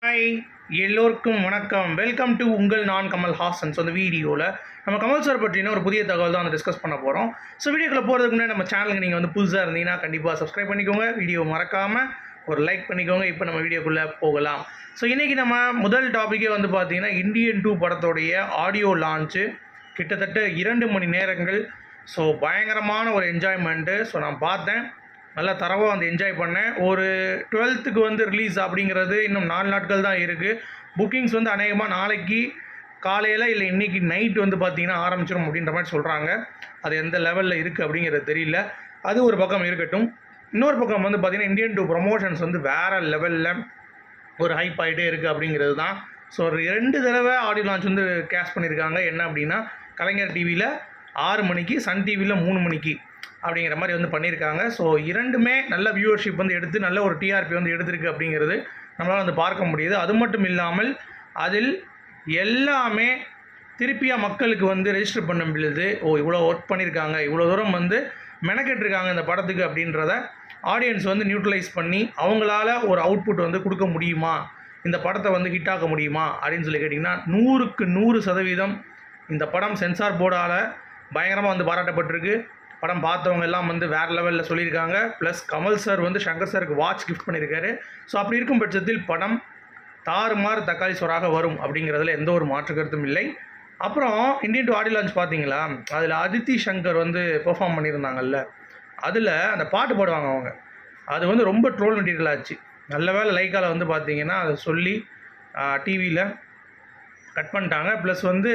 Hi, எல்லோருக்கும் வணக்கம். Welcome to உங்கள் நான் கமல் ஹாசன். ஸோ இந்த வீடியோவில் நம்ம கமல் சார் பற்றின ஒரு புதிய தகவல் தான் வந்து டிஸ்கஸ் பண்ண போகிறோம். ஸோ வீடியோக்குள்ளே போகிறதுக்கு முன்னாடி நம்ம சேனலுக்கு நீங்கள் வந்து புதுசாக இருந்தீங்கன்னா கண்டிப்பாக சப்ஸ்கிரைப் பண்ணிக்கோங்க. வீடியோ மறக்காமல் ஒரு லைக் பண்ணிக்கோங்க. இப்போ நம்ம வீடியோக்குள்ளே போகலாம். ஸோ இன்றைக்கி நம்ம முதல் டாப்பிக்கே வந்து பார்த்திங்கன்னா இந்தியன் 2 படத்தோடைய ஆடியோ லான்ச்சு கிட்டத்தட்ட 2 மணி நேரங்கள். ஸோ பயங்கரமான ஒரு என்ஜாய்மெண்ட்டு. ஸோ நான் பார்த்தேன், நல்லா தரவாக வந்து என்ஜாய் பண்ணேன். ஒரு 12th வந்து ரிலீஸ் அப்படிங்கிறது இன்னும் 4 நாட்கள் தான் இருக்குது. புக்கிங்ஸ் வந்து அநேகமாக நாளைக்கு காலையில் இல்லை இன்றைக்கி நைட் வந்து பார்த்திங்கன்னா ஆரம்பிச்சிடும் அப்படின்ற மாதிரி சொல்கிறாங்க. அது எந்த லெவலில் இருக்குது அப்படிங்கிறது தெரியல. அது ஒரு பக்கம் இருக்கட்டும். இன்னொரு பக்கம் வந்து பார்த்திங்கன்னா இந்தியன் 2 ப்ரொமோஷன்ஸ் வந்து வேறு லெவலில் ஒரு ஹைப் ஆகிட்டே இருக்குது அப்படிங்கிறது தான். ஸோ ஒரு 2 தடவை ஆடியோ லான்ச் வந்து கேஷ் பண்ணியிருக்காங்க. என்ன அப்படின்னா கலைஞர் டிவியில் 6 மணிக்கு, சன் டிவியில் 3 மணிக்கு அப்படிங்கிற மாதிரி வந்து பண்ணியிருக்காங்க. ஸோ இரண்டுமே நல்ல வியூவர்ஷிப் வந்து எடுத்து நல்ல ஒரு டிஆர்பி வந்து எடுத்திருக்கு அப்படிங்கிறது நம்மளால் வந்து பார்க்க முடியுது. அது மட்டும் இல்லாமல் அதில் எல்லாமே திருப்பியாக மக்களுக்கு வந்து ரெஜிஸ்டர் பண்ண முடியுது. இவ்வளோ ஒர்க் பண்ணியிருக்காங்க, இவ்வளோ தூரம் வந்து மெனக்கெட்டுருக்காங்க இந்த படத்துக்கு அப்படின்றத ஆடியன்ஸ் வந்து நியூட்ரலைஸ் பண்ணி அவங்களால ஒரு அவுட்புட் வந்து கொடுக்க முடியுமா, இந்த படத்தை வந்து ஹிட் ஆக்க முடியுமா அப்படின்னு சொல்லி கேட்டிங்கன்னா 100க்கு 100% இந்த படம் சென்சார் போர்டால் பயங்கரமாக வந்து பாராட்டப்பட்டிருக்கு. படம் பார்த்தவங்க எல்லாம் வந்து வேறு லெவலில் சொல்லியிருக்காங்க. ப்ளஸ் கமல் சார் வந்து சங்கர் சாருக்கு வாட்ச் கிஃப்ட் பண்ணியிருக்காரு. ஸோ அப்படி இருக்கும் பட்சத்தில் படம் தாறுமாறு தக்காளி சோறாக வரும் அப்படிங்கிறதுல எந்த ஒரு மாற்று கருத்தும் இல்லை. அப்புறம் இந்தியன் 2 ஆடியோ லான்ச் பார்த்தீங்களா, அதில் அதித்தி சங்கர் வந்து பெர்ஃபார்ம் பண்ணியிருந்தாங்கல்ல, அதில் அந்த பாட்டு பாடுவாங்க அவங்க, அது வந்து ரொம்ப ட்ரோல் மெட்டீரியல் ஆச்சு. நல்ல வேலை லைக்காவில் வந்து பார்த்தீங்கன்னா அதை சொல்லி டிவியில் கட் பண்ணிட்டாங்க. ப்ளஸ் வந்து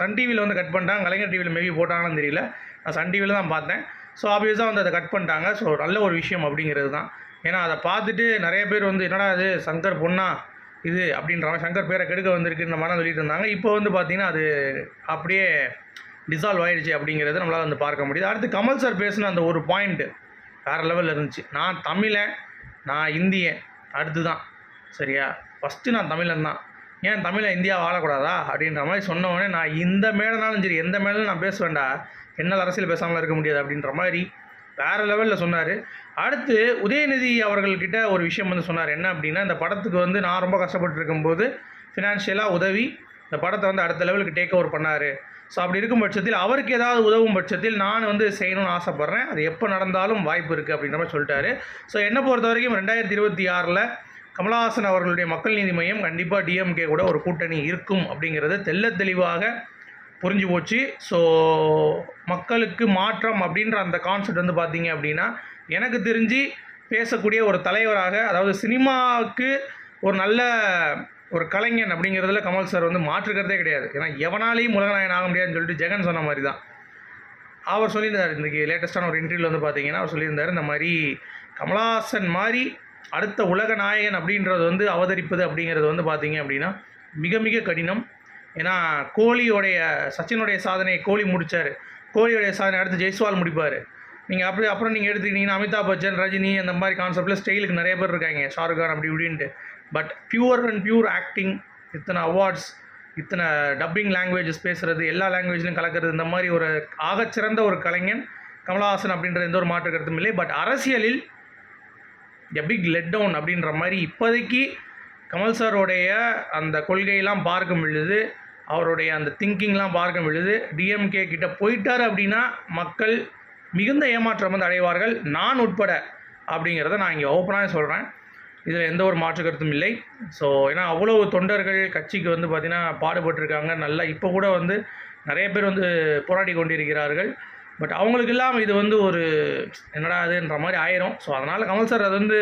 சன் டிவியில் வந்து கட் பண்ணிட்டாங்க. கலைஞர் டிவியில் மேபி போட்டாங்கன்னு தெரியல. நான் சன் டிவியில் தான் பார்த்தேன். ஸோ ஆப்வியஸாக வந்து அதை கட் பண்ணிட்டாங்க. ஸோ நல்ல ஒரு விஷயம் அப்படிங்கிறது தான். ஏன்னா அதை பார்த்துட்டு நிறைய பேர் வந்து என்னடா அது சங்கர் பொண்ணா இது அப்படின்றவங்க, சங்கர் பேரை கெடுக்க வந்திருக்குன்ற மாதிரி சொல்லிட்டு இருந்தாங்க. இப்போ வந்து பார்த்திங்கன்னா அது அப்படியே டிசால்வ் ஆகிடுச்சு அப்படிங்கிறது நம்மளால் வந்து பார்க்க முடியுது. அடுத்து கமல் சார் பேசின அந்த ஒரு பாயிண்ட்டு வேறு லெவலில் இருந்துச்சு. நான் தமிழன், நான் இந்தியன் அடுத்து தான், சரியா, ஃபஸ்ட்டு நான் தமிழன் தான், ஏன் தமிழை இந்தியா வாழக்கூடாதா அப்படின்ற மாதிரி சொன்னவொடனே நான் இந்த மேடைனாலும் சரி எந்த மேலும் நான் பேசுவேன்டா, என்னால் அரசியல் பேசாமல் இருக்க முடியாது அப்படின்ற மாதிரி வேறு லெவலில் சொன்னார். அடுத்து உதயநிதி அவர்கள்கிட்ட ஒரு விஷயம் வந்து சொன்னார். என்ன அப்படின்னா, இந்த படத்துக்கு வந்து நான் ரொம்ப கஷ்டப்பட்டு இருக்கும்போது ஃபினான்ஷியலாக உதவி இந்த படத்தை வந்து அடுத்த லெவலுக்கு டேக் ஓவர் பண்ணார். ஸோ அப்படி இருக்கும் பட்சத்தில் அவருக்கு ஏதாவது உதவும் பட்சத்தில் நான் வந்து செய்யணும்னு ஆசைப்பட்றேன், அது எப்போ நடந்தாலும் வாய்ப்பு இருக்குது அப்படின்ற மாதிரி சொல்லிட்டாரு. ஸோ என்னை பொறுத்த வரைக்கும் 2026 கமலஹாசன் அவர்களுடைய மக்கள் நீதி மையம் கண்டிப்பாக டிஎம்கே கூட ஒரு கூட்டணி இருக்கும் அப்படிங்கிறது தெள்ள தெளிவாக புரிஞ்சு போச்சு. ஸோ மக்களுக்கு மாற்றம் அப்படின்ற அந்த கான்செப்ட் வந்து பார்த்திங்க அப்படின்னா எனக்கு தெரிஞ்சு பேசக்கூடிய ஒரு தலைவராக, அதாவது சினிமாவுக்கு ஒரு நல்ல ஒரு கலைஞன் அப்படிங்கிறதுல கமல் சார் வந்து மாற்றுக்கிறதே கிடையாது. ஏன்னா எவனாலையும் உலகநாயகன் ஆக முடியாதுன்னு சொல்லிட்டு ஜெகன் சொன்ன மாதிரி தான் அவர் சொல்லியிருந்தார். இன்றைக்கி லேட்டஸ்ட்டான ஒரு இன்டர்வியூவில் வந்து பார்த்திங்கன்னா அவர் சொல்லியிருந்தார், இந்த மாதிரி கமலஹாசன் மாதிரி அடுத்த உலக நாயகன் அப்படின்றது வந்து அவதரிப்பது அப்படிங்கிறது வந்து பார்த்திங்க அப்படின்னா மிக மிக கடினம். ஏன்னா கோலியோடைய சச்சினுடைய சாதனையை கோலி முடித்தார், கோலியோடைய சாதனை அடுத்து ஜெய்ஸ்வால் முடிப்பார். நீங்கள் அப்புறம் நீங்கள் எடுத்துக்கிட்டிங்கன்னா அமிதாப் பச்சன், ரஜினி அந்த மாதிரி கான்செப்டில் ஸ்டைலுக்கு நிறைய பேர் இருக்காங்க, ஷாருக் கான் அப்படி இப்படின்ட்டு. பட் பியூர் ஆக்டிங், இத்தனை அவார்ட்ஸ், இத்தனை டப்பிங் லாங்குவேஜஸ் பேசுகிறது, எல்லா லாங்குவேஜ்லையும் கலக்கிறது, இந்த மாதிரி ஒரு ஆகச்சிறந்த ஒரு கலைஞன் கமலஹாசன் அப்படின்ற எந்த ஒரு மாற்று கருத்தும் இல்லை. பட் அரசியலில் எ பிக் லெட் டவுன் அப்படின்ற மாதிரி இப்போதைக்கு கமல் சாரோடைய அந்த கொள்கையெல்லாம் பார்க்க பொழுது, அவருடைய அந்த திங்கிங்லாம் பார்க்க பொழுது டிஎம்கே கிட்ட போயிட்டார் அப்படின்னா மக்கள் மிகுந்த ஏமாற்றம் வந்து அடைவார்கள், நான் உட்பட அப்படிங்கிறத நான் இங்கே ஓப்பனாக சொல்கிறேன். இதில் எந்த ஒரு மாற்று கருத்தும் இல்லை. ஸோ ஏன்னா அவ்வளோ தொண்டர்கள் கட்சிக்கு வந்து பார்த்திங்கன்னா பாடுபட்டிருக்காங்க. நல்லா இப்போ கூட வந்து நிறைய பேர் வந்து போராடி கொண்டிருக்கிறார்கள். பட் அவங்களுக்கெல்லாம் இது வந்து ஒரு என்னடா அதுன்ற மாதிரி ஆயிரும். ஸோ அதனால் கமல் சார் அது வந்து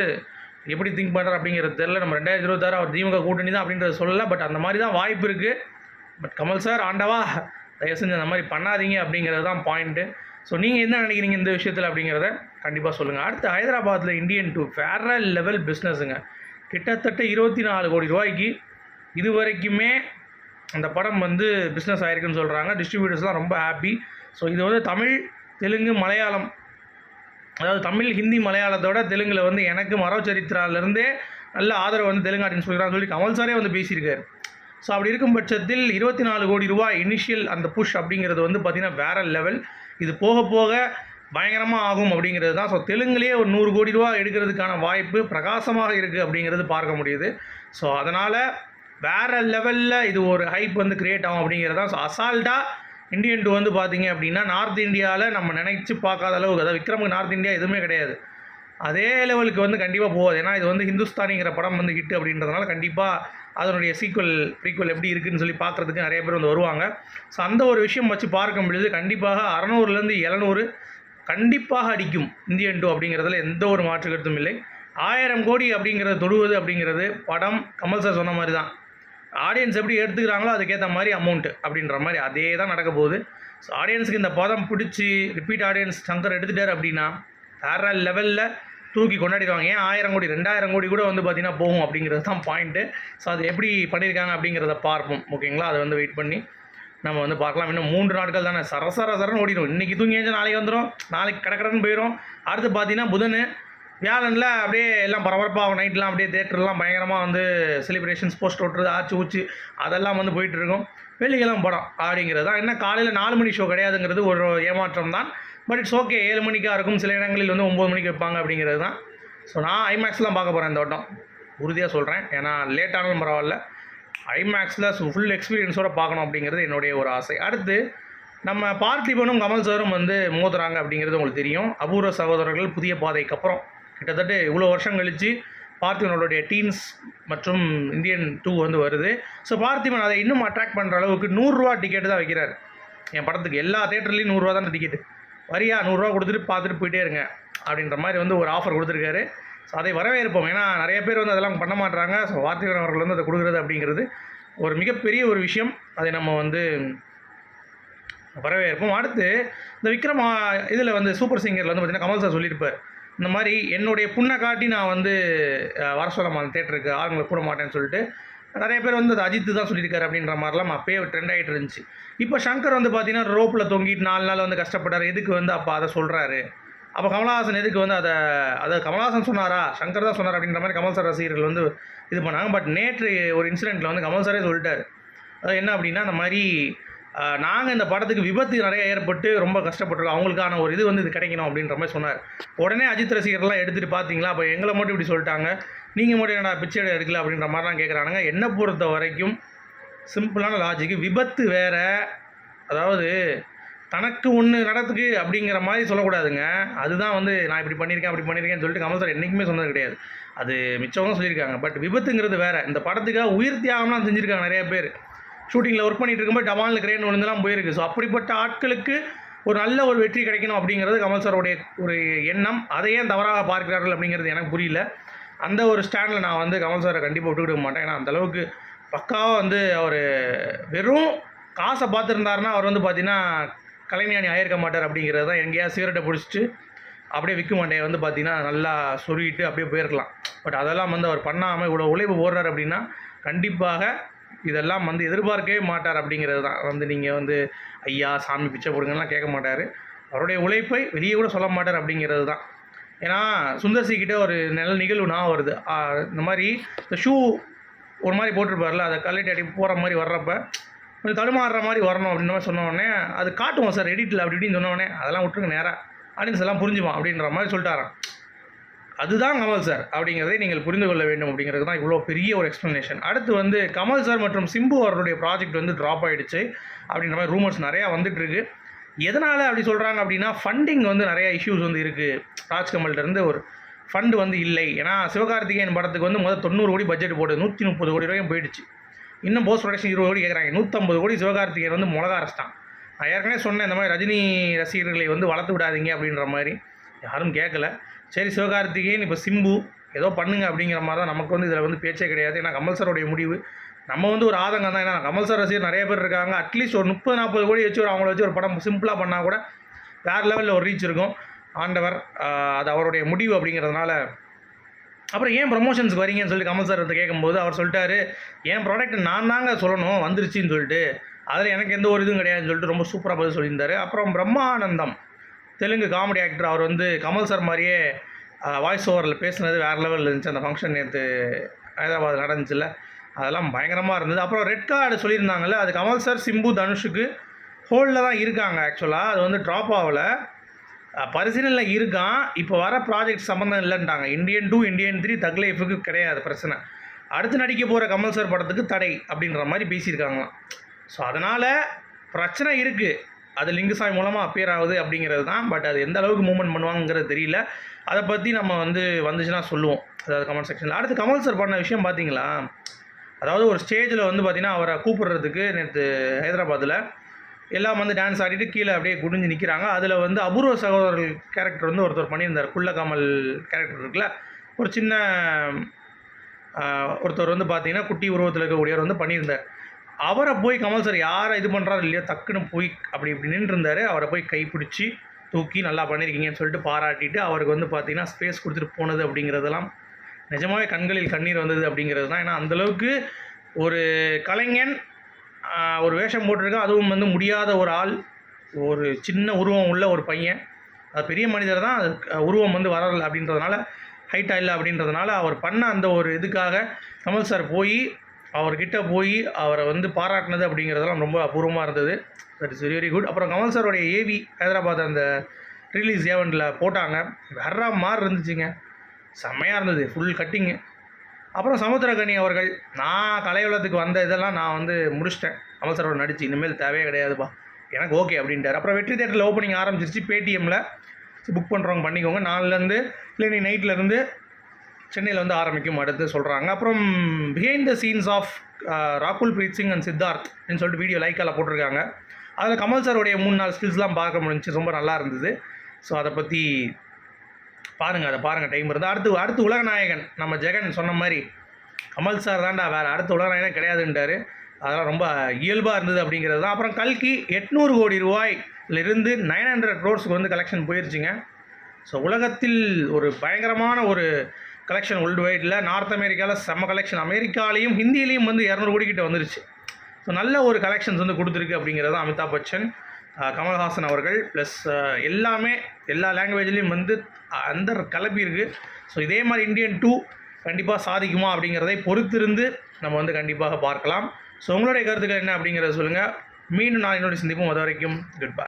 எப்படி திங்க் பண்ணுறாரு அப்படிங்கிறது தெரியல. நம்ம 2026 அவர் திமுக கூட்டணி தான் அப்படின்றத சொல்லலை. பட் அந்த மாதிரி தான் வாய்ப்பு இருக்குது. பட் கமல் சார் ஆண்டவா தயவு செஞ்சு அந்த மாதிரி பண்ணாதீங்க அப்படிங்கிறது தான் பாயிண்ட்டு. ஸோ நீங்கள் என்ன நினைக்கிறீங்க இந்த விஷயத்தில் அப்படிங்கிறத கண்டிப்பாக சொல்லுங்கள். அடுத்து ஹைதராபாத்தில் இந்தியன் 2 வேறு லெவல் பிஸ்னஸுங்க. கிட்டத்தட்ட 24 கோடி ரூபாய்க்கு இது வரைக்குமே அந்த படம் வந்து பிஸ்னஸ் ஆகிருக்குன்னு சொல்கிறாங்க. டிஸ்ட்ரிபியூட்டர்ஸ்லாம் ரொம்ப ஹாப்பி. ஸோ இது வந்து தமிழ், தெலுங்கு, மலையாளம், அதாவது தமிழ், ஹிந்தி, மலையாளத்தோட தெலுங்கில் வந்து எனக்கு மரோ சரித்திராலேருந்தே நல்ல ஆதரவு வந்து தெலுங்கு ஆடியன்ஸ் சொல்கிறான்னு சொல்லி கமல் சாரே வந்து பேசியிருக்காரு. ஸோ அப்படி இருக்கும் பட்சத்தில் 24 கோடி ரூபாய் இனிஷியல் அந்த புஷ் அப்படிங்கிறது வந்து பார்த்திங்கன்னா வேறு லெவல். இது போக போக பயங்கரமாக ஆகும் அப்படிங்கிறது தான். ஸோ தெலுங்குலேயே ஒரு 100 கோடி ரூபா எடுக்கிறதுக்கான வாய்ப்பு பிரகாசமாக இருக்குது அப்படிங்கிறது பார்க்க முடியுது. ஸோ அதனால் வேறு லெவலில் இது ஒரு ஹைப் வந்து க்ரியேட் ஆகும் அப்படிங்கிறது தான். ஸோ அசால்ட்டாக இந்தியன் 2 வந்து பார்த்திங்க அப்படின்னா நார்த் இந்தியாவில் நம்ம நினைச்சு பார்க்காத அளவுக்கு, அதாவது விக்ரமுக்கு நார்த் இந்தியா எதுவுமே கிடையாது, அதே லெவலுக்கு வந்து கண்டிப்பாக போகாது. ஏன்னா இது வந்து ஹிந்துஸ்தானிங்கிற படம் வந்து ஹிட் அப்படின்றதுனால கண்டிப்பாக அதனுடைய ப்ரீக்வல் எப்படி இருக்குதுன்னு சொல்லி பார்க்குறதுக்கு நிறைய பேர் வந்து வருவாங்க. ஸோ அந்த ஒரு விஷயம் வச்சு பார்க்கும் பொழுது கண்டிப்பாக 600லேருந்து 700 கண்டிப்பாக அடிக்கும் இந்தியன் 2 அப்படிங்கிறதுல எந்த ஒரு மாற்று கருத்தும் இல்லை. 1000 கோடி அப்படிங்கிறத தொடுவது அப்படிங்கிறது படம் கமல் சார் சொன்ன மாதிரி தான். ஆடியன்ஸ் எப்படி எடுத்துக்கிறாங்களோ அதுக்கேற்ற மாதிரி அமௌண்ட்டு அப்படின்ற மாதிரி அதே தான் நடக்க போகுது. ஸோ ஆடியன்ஸுக்கு இந்த படம் பிடிச்சி ரிப்பீட் ஆடியன்ஸ் சங்கர் எடுத்துட்டார் அப்படின்னா வேறு லெவலில் தூக்கி கொண்டாடிடுவாங்க. ஏன் 1000 கோடி 2000 கோடி கூட வந்து பார்த்திங்கன்னா போகும் அப்படிங்கிறது தான் பாயிண்ட்டு. ஸோ அது எப்படி பண்ணியிருக்காங்க அப்படிங்கிறத பார்ப்போம். ஓகேங்களா, அதை வந்து வெயிட் பண்ணி நம்ம வந்து பார்க்கலாம். இன்னும் 3 நாட்கள் தானே, சரசரன்னு ஓடிடும். இன்றைக்கி தூங்கி ஏஞ்சி நாளைக்கு வந்துடும், நாளைக்கு கடற்கடன்னு போயிடும். அடுத்து பார்த்தீங்கன்னா புதன் வியாழனில் அப்படியே எல்லாம் பரபரப்பாகும். நைட்லாம் அப்படியே தேட்டர்லாம் பயங்கரமாக வந்து செலிப்ரேஷன்ஸ் போஸ்ட் ஓட்டுறது ஆச்சு ஊச்சு அதெல்லாம் வந்து போயிட்டுருக்கும். வெள்ளிக்கிழமை படம் அப்படிங்கிறது தான். என்ன காலையில் 4 மணி ஷோ கிடையாதுங்கிறது ஒரு ஏமாற்றம் தான். பட் இட்ஸ் ஓகே, 7 மணிக்காக இருக்கும், சில இடங்களில் வந்து 9 மணிக்கு வைப்பாங்க அப்படிங்கிறது தான். ஸோ நான் ஐமேக்ஸ் தான் பார்க்க போகிறேன் இந்த வட்டம், உறுதியாக சொல்கிறேன். ஏன்னா லேட்டானாலும் பரவாயில்ல, ஐமேக்ஸில் ஃபுல் எக்ஸ்பீரியன்ஸோடு பார்க்கணும் அப்படிங்கிறது என்னுடைய ஒரு ஆசை. அடுத்து நம்ம பார்த்திபனும் கமல் சாரும் வந்து மோதுறாங்க அப்படிங்கிறது உங்களுக்கு தெரியும். அபூர்வ சகோதரர்கள் புதிய பாதைக்கு அப்புறம் கிட்டத்தட்ட இவ்வளோ வருஷம் கழித்து பார்த்திபனுடைய டீன்ஸ் மற்றும் இந்தியன் 2 வந்து வருது. ஸோ பார்த்திபன் அதை இன்னும் அட்ராக்ட் பண்ணுற அளவுக்கு 100 ரூபா டிக்கெட்டு தான் வைக்கிறார் என் படத்துக்கு. எல்லா தேட்டர்லேயும் 100 ரூபா தான் டிக்கெட்டு. வரியா 100 ரூபா கொடுத்துட்டு பார்த்துட்டு போயிட்டே இருங்க அப்படின்ற மாதிரி வந்து ஒரு ஆஃபர் கொடுத்துருக்காரு. ஸோ அதை வரவேற்போம். ஏன்னா நிறைய பேர் வந்து அதெல்லாம் பண்ண மாட்டாங்க. ஸோ பார்த்திபன் அவர்கள் வந்து அதை கொடுக்குறது அப்படிங்கிறது ஒரு மிகப்பெரிய ஒரு விஷயம். அதை நம்ம வந்து வரவேற்போம். அடுத்து இந்த விக்ரம் இதில் வந்து சூப்பர் சிங்கரில் வந்து பார்த்திங்கன்னா கமல் சார் சொல்லியிருப்பார், இந்த மாதிரி என்னுடைய புண்ணை காட்டி நான் வந்து வர சொல்ல மாட்டேன் தேட்டருக்கு, ஆளுங்களை கூட மாட்டேன்னு சொல்லிட்டு. நிறைய பேர் வந்து அது அஜித்து தான் சொல்லியிருக்காரு அப்படின்ற மாதிரிலாம் அப்பயே ட்ரெண்ட் ஆகிட்டு இருந்துச்சு. இப்போ சங்கர் வந்து பார்த்திங்கன்னா ரோப்பில் தொங்கிட்டு 4 நாள் வந்து கஷ்டப்பட்டார். எதுக்கு வந்து அப்போ அதை சொல்கிறாரு? அப்போ கமல்ஹாசன் எதுக்கு வந்து அதை கமல்ஹாசன் சொன்னாரா, சங்கர் தான் சொன்னார் அப்படின்ற மாதிரி கமல் சார் ரசிகர்கள் வந்து இது பண்ணாங்க. பட் நேற்று ஒரு இன்சிடெண்ட்டில் வந்து கமல் சாரே சொல்லிட்டார். அது என்ன அப்படின்னா, இந்த மாதிரி நாங்கள் இந்த படத்துக்கு விபத்து நிறைய ஏற்பட்டு ரொம்ப கஷ்டப்பட்டுருக்கோம், அவங்களுக்கான ஒரு இது வந்து இது கிடைக்கணும் அப்படின்ற மாதிரி சொன்னார். உடனே அஜித் ரசிகர்லாம் எடுத்துகிட்டு பார்த்தீங்களா, அப்போ எங்களை மட்டும் இப்படி சொல்லிட்டாங்க, நீங்கள் மட்டும் என்னடா பிச்சை எடுக்கல அப்படின்ற மாதிரிலாம் கேட்குறானுங்க. என்னை பொறுத்த வரைக்கும் சிம்பிளான லாஜிக்கு, விபத்து வேறு, அதாவது தனக்கு ஒன்று நடத்துக்கு அப்படிங்கிற மாதிரி சொல்லக்கூடாதுங்க. அதுதான் வந்து நான் இப்படி பண்ணியிருக்கேன் அப்படி பண்ணியிருக்கேன்னு சொல்லிட்டு கமல் சார் என்றைக்குமே சொன்னது கிடையாது. அது மிச்சவங்க சொல்லியிருக்காங்க. பட் விபத்துங்கிறது வேறு. இந்த படத்துக்காக உயிர் தியாகம்லாம் செஞ்சுருக்காங்க நிறைய பேர். ஷூட்டிங்கில் ஒர்க் பண்ணிகிட்டு இருக்கும்போது டமாலில் கிரேன் விழுந்துலாம் போயிருக்கு. ஸோ அப்படிப்பட்ட ஆட்களுக்கு ஒரு நல்ல ஒரு வெற்றி கிடைக்கணும் அப்படிங்கிறது கமல் சாரோடைய ஒரு எண்ணம். அதை ஏன் தவறாக பார்க்கிறார்கள் அப்படிங்கிறது எனக்கு புரியல. அந்த ஒரு ஸ்டாண்டில் நான் வந்து கமல் சாரை கண்டிப்பாக விட்டுக்கிட மாட்டேன். ஏன்னா அந்தளவுக்கு பக்காவாக வந்து அவர் வெறும் காசை பார்த்துருந்தாருன்னா அவர் வந்து பார்த்திங்கன்னா கலைஞானி ஆயிருக்க மாட்டார் அப்படிங்கிறது தான். எங்கேயாவது சிகரெட்டை பிடிச்சிட்டு அப்படியே விற்க மாட்டேன் வந்து பார்த்திங்கன்னா நல்லா சொருகிட்டு அப்படியே போயிருக்கலாம். பட் அதெல்லாம் வந்து அவர் பண்ணாமல் இவ்வளோ உழைப்பு போடுறார் அப்படின்னா கண்டிப்பாக இதெல்லாம் வந்து எதிர்பார்க்கவே மாட்டார் அப்படிங்கிறது தான். வந்து நீங்கள் வந்து ஐயா சாமி பிச்சை போடுங்கலாம் கேட்க மாட்டார். அவருடைய உழைப்பை வெளியே கூட சொல்ல மாட்டார் அப்படிங்கிறது தான். ஏன்னா சுந்தர்சிக்கிட்ட ஒரு நல்ல நிகழ்வு நான் வருது. இந்த மாதிரி இந்த ஷூ ஒரு மாதிரி போட்டிருப்பார்ல, அதை கழட்டி அடி போகிற மாதிரி வர்றப்ப கொஞ்சம் தடுமாறுற மாதிரி வரணும் அப்படின்ற மாதிரி சொன்னோடனே அது காட்டுவோம் சார் எடிட்டில் அப்படி இப்படின்னு சொன்னோடனே அதெல்லாம் விட்டுருங்க நேராக ஆடியன்ஸ் எல்லாம் புரிஞ்சுவான் அப்படின்ற மாதிரி சொல்லிட்டாராம். அதுதான் கமல் சார் அப்படிங்கிறதை நீங்கள் புரிந்து கொள்ள வேண்டும் அப்படிங்கிறது தான் இவ்வளோ பெரிய ஒரு எக்ஸ்ப்ளனேஷன். அடுத்து வந்து கமல் சார் மற்றும் சிம்பு அவருடைய ப்ராஜெக்ட் வந்து ட்ராப் ஆகிடுச்சு அப்படின்ற மாதிரி ரூமர்ஸ் நிறையா வந்துட்டுருக்கு. எதனால் அப்படி சொல்கிறாங்க அப்படின்னா, ஃபண்டிங் வந்து நிறையா இஷ்யூஸ் வந்து இருக்குது. ராஜ்கமல்கிட்டருந்து ஒரு ஃபண்டு வந்து இல்லை. ஏன்னா சிவகார்த்திகேயன் படத்துக்கு வந்து முதல் 90 கோடி பட்ஜெட் போட்டு 130 கோடி ரூபாயும் போயிடுச்சு. இன்னும் போஸ்ட் ப்ரொடக்ஷன் 20 கோடி கேட்குறாங்க. 150 கோடி சிவகார்த்திகேயன் வந்து மிளகா அரைச்சிட்டான். நான் ஏற்கனவே சொன்னேன், இந்த மாதிரி ரஜினி ரசிகர்களை வந்து வளர்த்து விடாதீங்க அப்படின்ற மாதிரி. யாரும் கேட்கல. சரி சிவகார்த்திகேயன் இப்போ சிம்பு ஏதோ பண்ணுங்க அப்படிங்கிற மாதிரி தான். நமக்கு வந்து இதில் வந்து பேச்சே கிடையாது. ஏன்னா கமல் சாரோடைய முடிவு. நம்ம வந்து ஒரு ஆதங்கம் தான். ஏன்னா கமல் சார் ரசிகர் நிறைய பேர் இருக்காங்க. அட்லீஸ்ட் ஒரு 30-40 கோடி வச்சு அவங்கள வச்சு ஒரு படம் சிம்பிளாக பண்ணால் கூட வேறு லெவலில் ஒரு ரீச் இருக்கும். ஆண்டவர் அது அவருடைய முடிவு அப்படிங்கிறதுனால. அப்புறம் ஏன் ப்ரமோஷன்ஸ்க்கு வரீங்கன்னு சொல்லி கமல் சார் வந்து கேட்கும்போது அவர் சொல்லிட்டாரு, என் ப்ராடக்ட் நான் தாங்க சொல்லணும் வந்துருச்சின்னு சொல்லிட்டு, அதில் எனக்கு எந்த ஒரு இதுவும் கிடையாதுன்னு சொல்லிட்டு ரொம்ப சூப்பராக பதில் சொல்லியிருந்தார். அப்புறம் பிரம்மானந்தம் தெலுங்கு காமெடி ஆக்டர், அவர் வந்து கமல் சார் மாதிரியே வாய்ஸ் ஓவரில் பேசுனது வேறு லெவலில் இருந்துச்சு. அந்த ஃபங்க்ஷன் நேற்று ஹைதராபாத் நடந்துச்சுல்ல, அதெல்லாம் பயங்கரமாக இருந்தது. அப்புறம் ரெட் கார்டு சொல்லியிருந்தாங்கல்ல, அது கமல் சார் சிம்பு தனுஷுக்கு ஹோல்டில் தான் இருக்காங்க. ஆக்சுவலாக அது வந்து ட்ராப் ஆகலை. பரிசீலனையில் இருக்கான். இப்போ வர ப்ராஜெக்ட் சம்மந்தம் இல்லைன்ட்டாங்க. இந்தியன் 2 இந்தியன் 3 தக் லைஃபுக்கு கிடையாது பிரச்சனை. அடுத்து நடிக்க போகிற கமல் சார் படத்துக்கு தடை அப்படின்ற மாதிரி பேசியிருக்காங்களாம். ஸோ அதனால் பிரச்சனை இருக்குது. அது லிங்குசாமி மூலமாக அப்பியர் ஆகுது அப்படிங்கிறது தான். பட் அது எந்த அளவுக்கு மூவ்மெண்ட் பண்ணுவாங்கிறது தெரியல. அதை பற்றி நம்ம வந்துச்சுன்னா சொல்லுவோம், அதாவது கமெண்ட் செக்ஷனில். அடுத்து கமல் சார் பண்ண விஷயம் பார்த்தீங்களா? அதாவது ஒரு ஸ்டேஜில் பார்த்தீங்கன்னா அவரை கூப்பிடுறதுக்கு நேற்று ஹைதராபாத்தில் எல்லாம் டான்ஸ் ஆடிட்டு கீழே அப்படியே குடிஞ்சு நிற்கிறாங்க. அதில் அபூர்வ சகோதரர்கள் கேரக்டர் ஒருத்தர் பண்ணியிருந்தார். குள்ள கமல் கேரக்டர் இருக்குல்ல, ஒரு சின்ன ஒருத்தர் பார்த்தீங்கன்னா குட்டி உருவத்தில் இருக்கக்கூடியவர் பண்ணியிருந்தார். அவரை போய் கமல் சார் யாரை இது பண்ணுறாரு இல்லையோ டக்குன்னு போய் அப்படி இப்படி நின்றுருந்தார். அவரை போய் கைப்பிடிச்சி தூக்கி நல்லா பண்ணியிருக்கீங்கன்னு சொல்லிட்டு பாராட்டிட்டு அவருக்கு பார்த்தீங்கன்னா ஸ்பேஸ் கொடுத்துட்டு போனது அப்படிங்கிறதெல்லாம் நிஜமாகவே கண்களில் கண்ணீர் வந்தது அப்படிங்கிறது தான். ஏன்னா அந்தளவுக்கு ஒரு கலைஞன் ஒரு வேஷம் போட்டிருக்கா, அதுவும் முடியாத ஒரு ஆள், ஒரு சின்ன உருவம் உள்ள ஒரு பையன், அது பெரிய மனிதர் தான், அது உருவம் வரல அப்படின்றதுனால, ஹைட்டாக இல்லை அப்படின்றதுனால அவர் பண்ண அந்த ஒரு இதுக்காக கமல் சார் போய் அவர்கிட்ட போய் அவரை பாராட்டினது அப்படிங்கிறதெல்லாம் ரொம்ப அபூர்வமாக இருந்தது. That is very very good. அப்புறம் கமல் சாரோடைய ஏவி ஹைதராபாத் அந்த ரிலீஸ் ஈவெண்ட்டில் போட்டாங்க. வேற மாதிரி இருந்துச்சுங்க, செம்மையாக இருந்தது, ஃபுல் கட்டிங்கு. அப்புறம் சமுத்திரக்கனி அவர்கள், நான் கலையுலகத்துக்கு வந்த இதெல்லாம் நான் முடிச்சிட்டேன், கமல் சாரோட நடிச்சு இனிமேல் தேவையே கிடையாதுப்பா, எனக்கு ஓகே அப்படின்ட்டார். அப்புறம் வெற்றி தேட்டரில் ஓப்பனிங் ஆரம்பிச்சிருச்சு. பேடிஎம்மில் புக் பண்ணுறவங்க பண்ணிக்கோங்க. நாலுலேருந்து இல்லை நீ நைட்லேருந்து சென்னையில் ஆரம்பிக்கும் அடுத்து சொல்கிறாங்க. அப்புறம் பிஹைண்ட் த சீன்ஸ் ஆஃப் ராகுல் பிரீத் சிங் அண்ட் சித்தார்த் அப்படின்னு சொல்லிட்டு வீடியோ லைக்கால் போட்டிருக்காங்க. அதில் கமல் சாரோடைய 3-4 ஸ்கில்ஸ்லாம் பார்க்க முடிஞ்சிச்சு, ரொம்ப நல்லா இருந்தது. ஸோ அதை பற்றி பாருங்கள், அதை பாருங்கள் டைம் இருந்தால். அடுத்து உலகநாயகன் நம்ம ஜெகன் சொன்ன மாதிரி கமல் சார் தான்டா, வேறு அடுத்த உலகநாயகன் கிடையாதுன்றார். அதெல்லாம் ரொம்ப இயல்பாக இருந்தது அப்படிங்கிறது தான். அப்புறம் கல்கி 800 கோடி ரூபாயிலிருந்து 900 crores கலெக்ஷன் போயிடுச்சுங்க. ஸோ உலகத்தில் ஒரு பயங்கரமான ஒரு கலெக்ஷன் வேர்ல்டு வைடில். நார்த் அமெரிக்காவில் செம்ம கலெக்ஷன், அமெரிக்காலையும் ஹிந்திலையும் 200 கோடி கிட்ட வந்துருச்சு. ஸோ நல்ல ஒரு கலெக்ஷன்ஸ் கொடுத்துருக்கு அப்படிங்கிறது தான். அமிதாப் பச்சன், கமல்ஹாசன் அவர்கள் ப்ளஸ் எல்லாமே எல்லா லாங்குவேஜ்லேயும் அந்த கலப்பி இருக்குது. ஸோ இதே மாதிரி இந்தியன் 2 கண்டிப்பாக சாதிக்குமா அப்படிங்கிறதை பொறுத்திருந்து நம்ம கண்டிப்பாக பார்க்கலாம். ஸோ உங்களுடைய கருத்துக்கள் என்ன அப்படிங்கிறத சொல்லுங்கள். மீண்டும் நான் என்னோட சந்திப்போம். அது வரைக்கும் குட் பை.